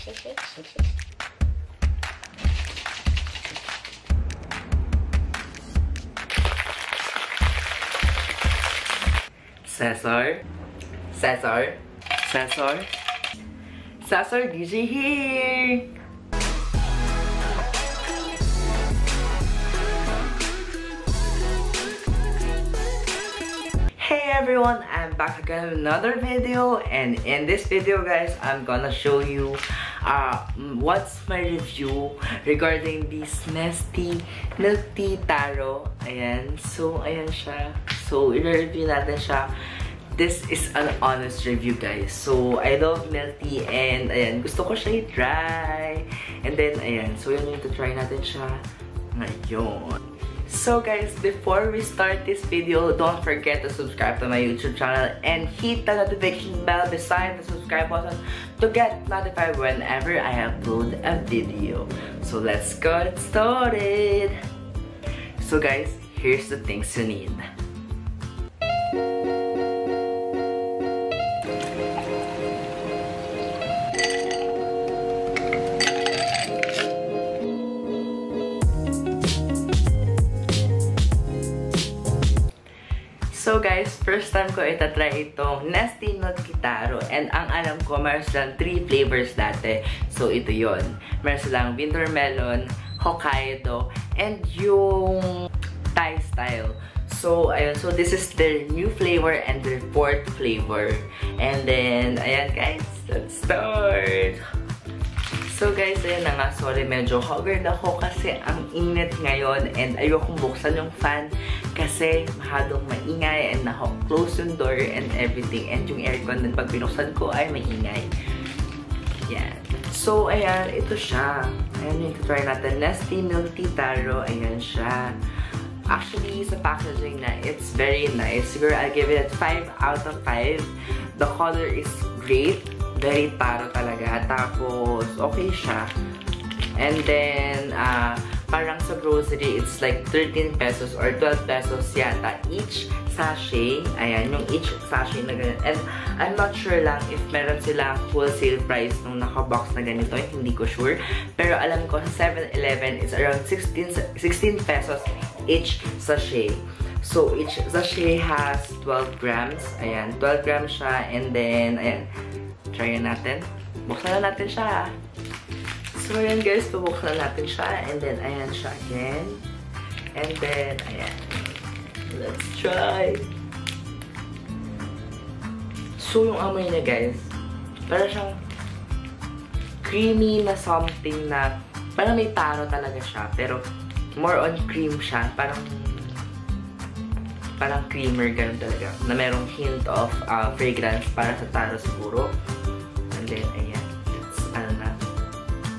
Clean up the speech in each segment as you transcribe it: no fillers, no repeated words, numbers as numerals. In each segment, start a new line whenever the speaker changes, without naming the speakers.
Cesar? Cesar? Cesar? Cesar, DJ here! Hey everyone, I'm back again with another video, and in this video guys, I'm gonna show you what's my review regarding this Nestea Milk Tea Taro. Ayan, so ayan siya. So i-review natin siya. This is an honest review guys. So I love milk tea and ayan, gusto ko siya i-try. And then ayan, so yun yung try natin siya ngayon. So guys, before we start this video, don't forget to subscribe to my YouTube channel and hit the notification bell beside the subscribe button to get notified whenever I upload a video. So let's get started. So guys, here's the things you need. So guys, first time ko itatry itong Nestea Milk Tea Taro. And ang alam ko, meron silang 3 flavors dati. So ito yon. Meron silang winter melon, Hokkaido, and yung Thai style. So ayun, so this is their new flavor and their 4th flavor. And then, ayan guys, let's start! So guys, ayan na nga, sorry, medyo haggard ako kasi ang init ngayon and ayokong buksan yung fan kasi mahadong maingay and naka-close yung door and everything, and yung aircon din pag binuksan ko ay maingay. Yan. So ayan, ito siya. Ayan yung try natin, Nestea Milk Tea Taro. Ayan siya. Actually, sa packaging na, it's very nice. Siguro I'll give it 5 out of 5. The color is great. Very taro talaga. Tapos, okay siya. And then, parang sa grocery, it's like 13 pesos or 12 pesos yata each sachet. Ayan, yung each sachet na ganyan. And I'm not sure lang if meron silang wholesale price nung naka-box na ganito. Hindi ko sure. Pero alam ko, sa 7-Eleven, it's around 16 pesos each sachet. So, each sachet has 12 grams. Ayan, 12 grams siya. And then, ayan, try natin. Buksan na natin siya. So, ayan guys, pabuksan na natin siya. And then, ayan siya again. And then, ayan. Let's try. So, yung amoy niya guys, parang siyang creamy na something na, parang may taro talaga siya. Pero, more on cream siya. Parang creamer, ganun talaga. Na merong hint of fragrance para sa taro siguro. And then, ayan. Ano na.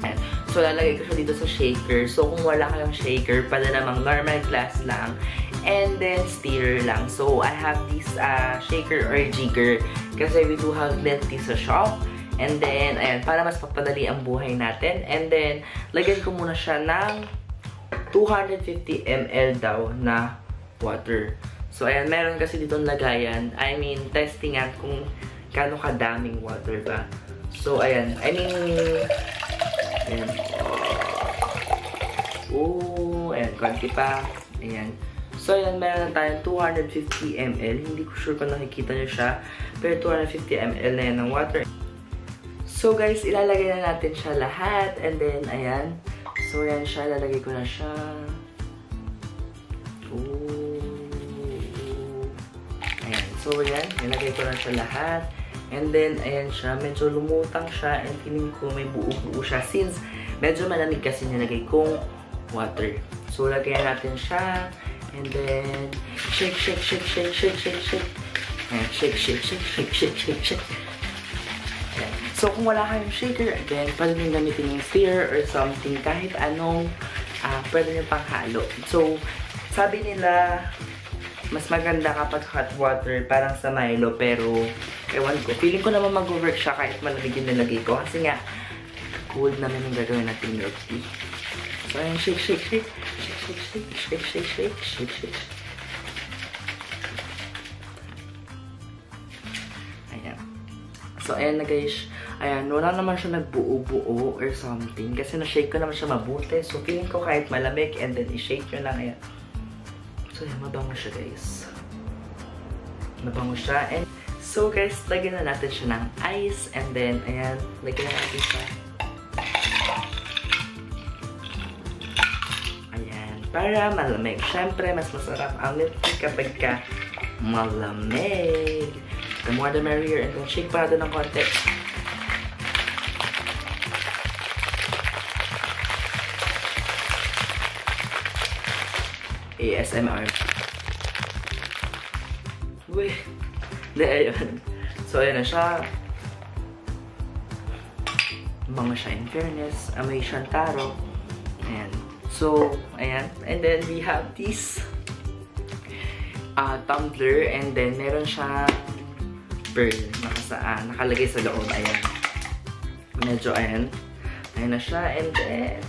Ayan. So, lalagay ko siya dito sa shaker. So, kung wala kayong shaker, pala namang normal glass lang. And then, stirrer lang. So, I have this shaker or jigger. Kasi we do have milk tea sa shop. And then, ayan. Para mas papadali ang buhay natin. And then, lagyan ko muna siya ng 250 ml daw na water. So, ayan. Meron kasi dito lagayan. I mean, testingan kung gaano kadaming water ba. So, ayan. I mean, ayan. Oh, ayan. Konti pa. Ayan. So, ayan. Meron tayong 250 ml. Hindi ko sure kung nakikita nyo siya. Pero 250 ml na yan ng water. So, guys, ilalagay na natin siya lahat. And then, ayan. So, ayan siya. Ilalagay ko na siya. Oh. Ayan. So, ayan. Ilalagay ko na siya lahat. And then, ayan siya. Medyo lumutang siya. And feeling ko may buo-buo siya. Since medyo malamig kasi nilagay kong water. So, lagyan natin siya. And then, shake, shake, shake, shake, shake, shake, shake. Ayan. Shake, shake, shake, shake, shake, shake, shake. Ayan. So, kung wala kayong shaker, again, pwede nyo gamitin yung stirrer or something. Kahit anong pwede nyo panghalo. So, sabi nila, mas maganda kapag hot water, parang sa Milo, pero ewan ko. Feeling ko naman mag-work siya kahit malamig yung nilagay ko. Kasi nga, cold naman yung gagawin natin milk tea. So, ayan, shake, shake, shake. Shake, shake, shake, shake, shake, shake, shake, shake. Ayan. So, ayan na guys. Ayan, wala naman siya nagbuo-buo or something. Kasi na-shake ko naman siya mabuti. So, feeling ko kahit malamig and then i-shake nyo lang. Ayan. So, ayan, mabango siya, guys. Mabango siya. And, so, guys, lagyan na natin siya ng ice. And then, ayan, lagyan na natin siya. Ayan, para malamig. Siyempre, mas masarap ang milk tea kapag ka malamig. The more the merrier. And then, shake pa natin ng konti. ASMR. Uy. Hindi, ayun. So, ayan na siya. Mga siya, in fairness. Amoy siyang taro. Ayan. So, ayan. And then, we have this tumbler. And then, meron siyang pearl. Nakalagay sa loob. Ayan. Medyo, ayan. Ayan na siya. And then,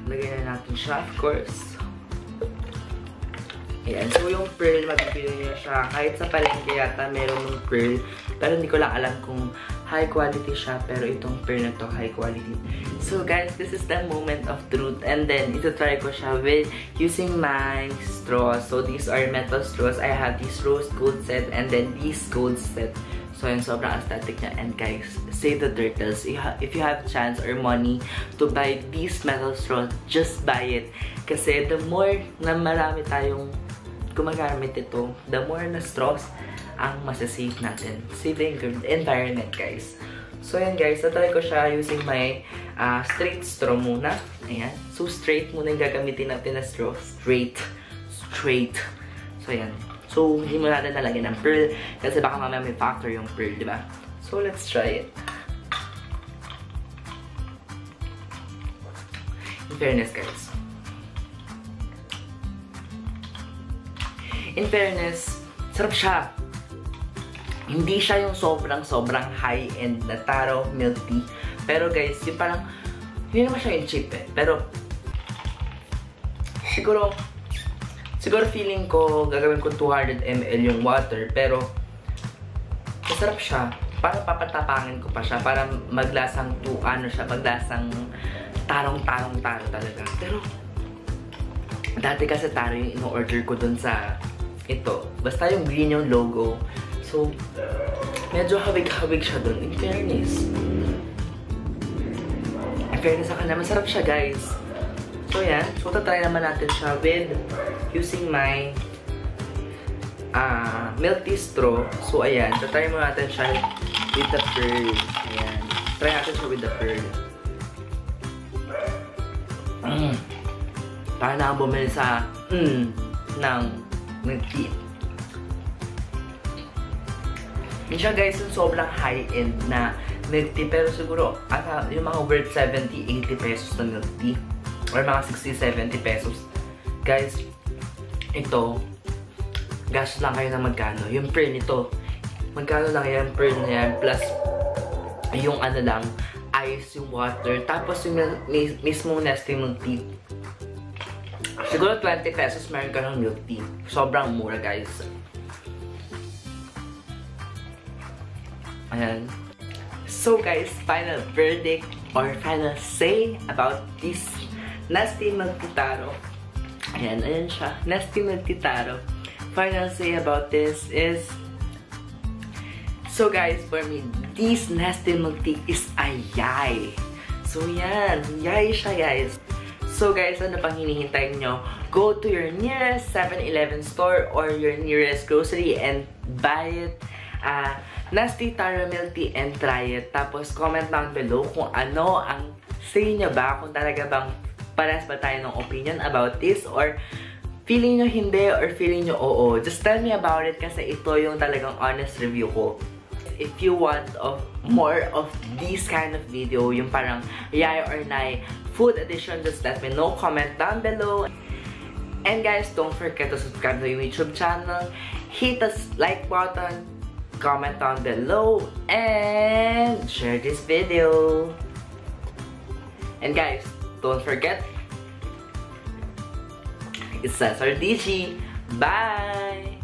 lagay na natin siya, of course. Ayan. So, yung pearl, mapipili niya siya. Kahit sa palengke yata, meron ng pearl. Pero hindi ko lang alam kung high quality siya. Pero itong pearl na to, high quality. So, guys, this is the moment of truth. And then, ito-try ko siya with using my straws. So, these are metal straws. I have this rose gold set and then this gold set. So, yun, sobrang aesthetic niya. And guys, save the turtles. If you have chance or money to buy these metal straws, just buy it. Kasi the more na marami tayong gumagamit ito, the more na straws ang masasave natin. Saving the environment, guys. So, yan guys, natry ko siya using my straight straw muna. Ayan. So, straight muna yung gagamitin natin na straw. Straight. So, yan. So, hindi mo natin nalagyan ng pearl. Kasi baka mamaya may factor yung pearl, di ba? So, let's try it. In fairness, guys. In fairness, sarap siya. Hindi siya yung sobrang high-end na taro milk tea. Pero guys, yung parang, hindi naman siya yung cheap eh. Pero, siguro feeling ko, gagawin ko 200 ml yung water. Pero, masarap siya. Parang papatapangin ko pa siya. Para maglasang maglasang taro talaga. Pero, dati kasi taro yung in-order ko dun sa ito. Basta yung green yung logo. So, medyo hawig-hawig siya dun. In fairness. Sa kanya, masarap siya, guys. So, yan. So, tatry naman natin siya with using my milk tea straw. So, ayan. Tatry mo natin siya with the pearl. Ayan. Try natin siya with the pearl. Para na akong bumili sa ng milk tea. Yun siya guys, yung sobrang high-end na milk tea. Pero siguro, yung mga worth 70-80 pesos na milk tea. Or mga 60-70 pesos. Guys, ito, gas lang kayo na magkano. Yung pearl nito, magkano lang yan, pearl na yan, plus yung ano lang, ice, yung water. Tapos yung mismong Nestea milk tea. Siguro 20 pesos meron ka ng milk tea. Sobrang mura, guys. Ayan. So, guys, final verdict or final say about this Nestea milk tea taro. Ayan siya. Nestea milk tea taro. Final say about this is, so guys, for me, this Nestea milk tea is a yay. So, yan. Yay siya, guys. So guys, ano pang hinihintay nyo? Go to your nearest 7-Eleven store or your nearest grocery and buy it. Nestea Taro Milk Tea and try it. Tapos comment down below kung ano ang say nyo ba. Kung talaga bang parehas ba tayo ng opinion about this, or feeling nyo hindi, or feeling nyo oo. Just tell me about it kasi ito yung talagang honest review ko. If you want more of this kind of video, yung parang yay or nay food edition, just let me know. Comment down below. And guys, don't forget to subscribe to my YouTube channel. Hit the like button. Comment down below. And share this video. And guys, don't forget, it's Cesar DG. Bye!